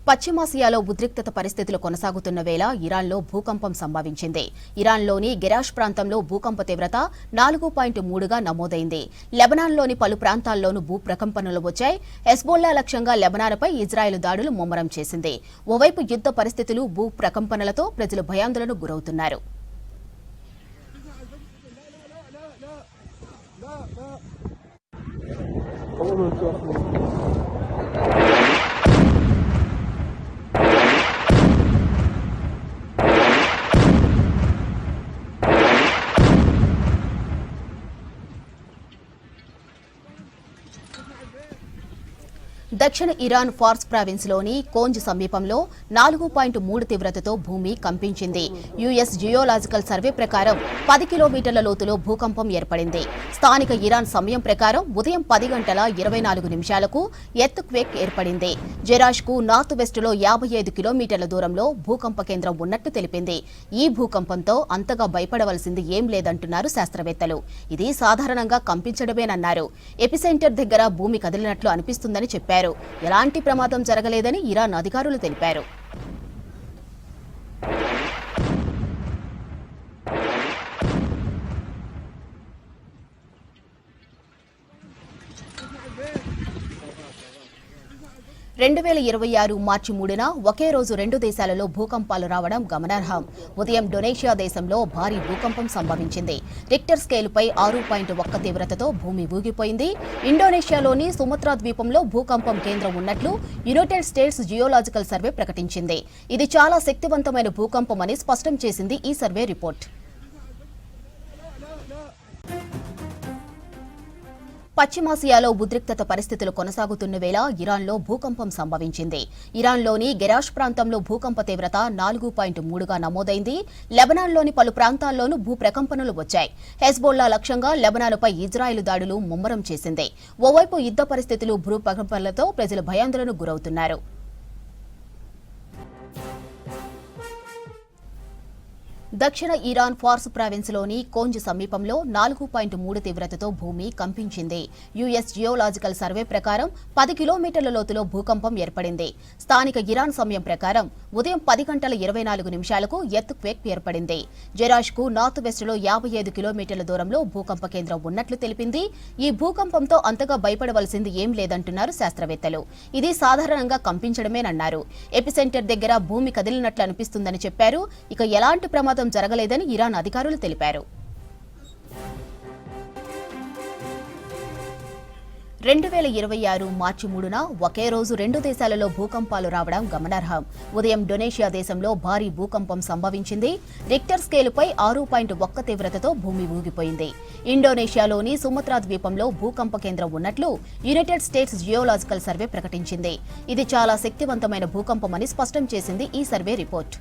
పశ్చిమాసియాలో ఉద్రిక్తత పరిస్థితులు కొనసాగుతున్న వేళ ఇరాన్లో భూకంపం సంభవించింది. ఇరాన్లోని గెరాష్ ప్రాంతంలో భూకంప తీవ్రత 4.3గా నమోదైంది. లెబనాన్లోని పలు ప్రాంతాల్లోనూ భూప్రకంపనలు వచ్చాయి. హెజ్బొల్లా లక్ష్యంగా లెబనాన్పై ఇజ్రాయెల్ దాడులు ముమ్మరం చేసింది. ఓవైపు యుద్ధ పరిస్థితులు, భూప్రకంపనలతో ప్రజలు భయాందోళనకు గురవుతున్నారు. దక్షిణ ఇరాన్ ఫార్స్ ప్రావిన్స్లోని కోంజ్ సమీపంలో 4.3 తీవ్రతతో భూమి కంపించింది. యుఎస్ జియోలాజికల్ సర్వే ప్రకారం 10 కిలోమీటర్ల లోతులో భూకంపం ఏర్పడింది. స్థానిక ఇరాన్ సమయం ప్రకారం ఉదయం 10 గంటల 24 నిమిషాలకు ఎర్త్క్వేక్ ఏర్పడింది. జెరాష్కు నార్త్ వెస్ట్లో 55 కిలోమీటర్ల దూరంలో భూకంప కేంద్రం ఉన్నట్టు తెలిపింది. ఈ భూకంపంతో అంతగా భయపడవలసింది ఏం లేదంటున్నారు శాస్త్రవేత్తలు. ఇది సాధారణంగా కంపించడమేనన్నారు. ఎపిసెంటర్ దగ్గర భూమి కదిలినట్లు అనిపిస్తుందని చెప్పారు. ఎలాంటి ప్రమాదం జరగలేదని ఇరాన్ అధికారులు తెలిపారు. మార్చి 3న ఒకే రోజు 2 దేశాలలో భూకంపాలు రావడం గమనార్హం. ఉదయం ఇండోనేషియా దేశంలో భారీ భూకంపం సంభవించింది. రిక్టర్ స్కేలుపై 6.1 తీవ్రతతో భూమి ఊగిపోయింది. ఇండోనేషియాలోని సుమత్రా ద్వీపంలో భూకంపం కేంద్రం ఉన్నట్లు యునైటెడ్ స్టేట్స్ జియోలాజికల్ సర్వే ప్రకటించింది. ఇది చాలా శక్తివంతమైన భూకంపమని స్పష్టం చేసింది ఈ సర్వే రిపోర్ట్. పశ్చిమాసియాలో ఉద్రిక్తత పరిస్థితులు కొనసాగుతున్న వేళ ఇరాన్లో భూకంపం సంభవించింది. ఇరాన్లోని గెరాష్ ప్రాంతంలో భూకంప తీవ్రత 4.3గా నమోదైంది. లెబనాన్లోని పలు ప్రాంతాల్లోనూ భూప్రకంపనలు వచ్చాయి. హెజ్బొల్లా లక్ష్యంగా లెబనాన్పై ఇజ్రాయెల్ దాడులు ముమ్మరం చేసింది. ఓవైపు యుద్ధ పరిస్థితులు, భూప్రకంపనలతో ప్రజలు భయాందోళనకు గురవుతున్నారు. దక్షిణ ఇరాన్ ఫార్స్ ప్రావిన్స్లోని కోంజ్ సమీపంలో 4.3 తీవ్రతతో భూమి కంపించింది. యుఎస్ జియోలాజికల్ సర్వే ప్రకారం 10 కిలోమీటర్ల లోతులో భూకంపం ఏర్పడింది. స్థానిక ఇరాన్ సమయం ప్రకారం ఉదయం 10 గంటల 24 నిమిషాలకు ఎర్త్క్వేక్ ఏర్పడింది. జెరాష్కు నార్త్ వెస్ట్లో 55 కిలోమీటర్ల దూరంలో భూకంప కేంద్రం ఉన్నట్లు తెలిపింది. ఈ భూకంపంతో అంతగా భయపడవలసింది ఏం లేదంటున్నారు శాస్త్రవేత్తలు. ఇది సాధారణంగా కంపించడమేనన్నారు. ఎపిసెంటర్ దగ్గర భూమి కదిలినట్లు అనిపిస్తుందని చెప్పారు. ఇక ఎలాంటి ప్రమాదం జరగలేదని ఇరాన్ అధికారులు తెలిపారు. 2026 మార్చి 3న ఒకే రోజు 2 దేశాలలో భూకంపాలు రావడం గమనార్హం. ఉదయం ఇండోనేషియా దేశంలో భారీ భూకంపం సంభవించింది. రిక్టర్ స్కేలుపై 6.1 తీవ్రతతో భూమి ఊగిపోయింది. ఇండోనేషియాలోని సుమత్రా ద్వీపంలో భూకంప కేంద్రం ఉన్నట్లు యునైటెడ్ స్టేట్స్ జియోలాజికల్ సర్వే ప్రకటించింది. ఇది చాలా శక్తివంతమైన భూకంపమని స్పష్టం చేసింది ఈ సర్వే రిపోర్ట్.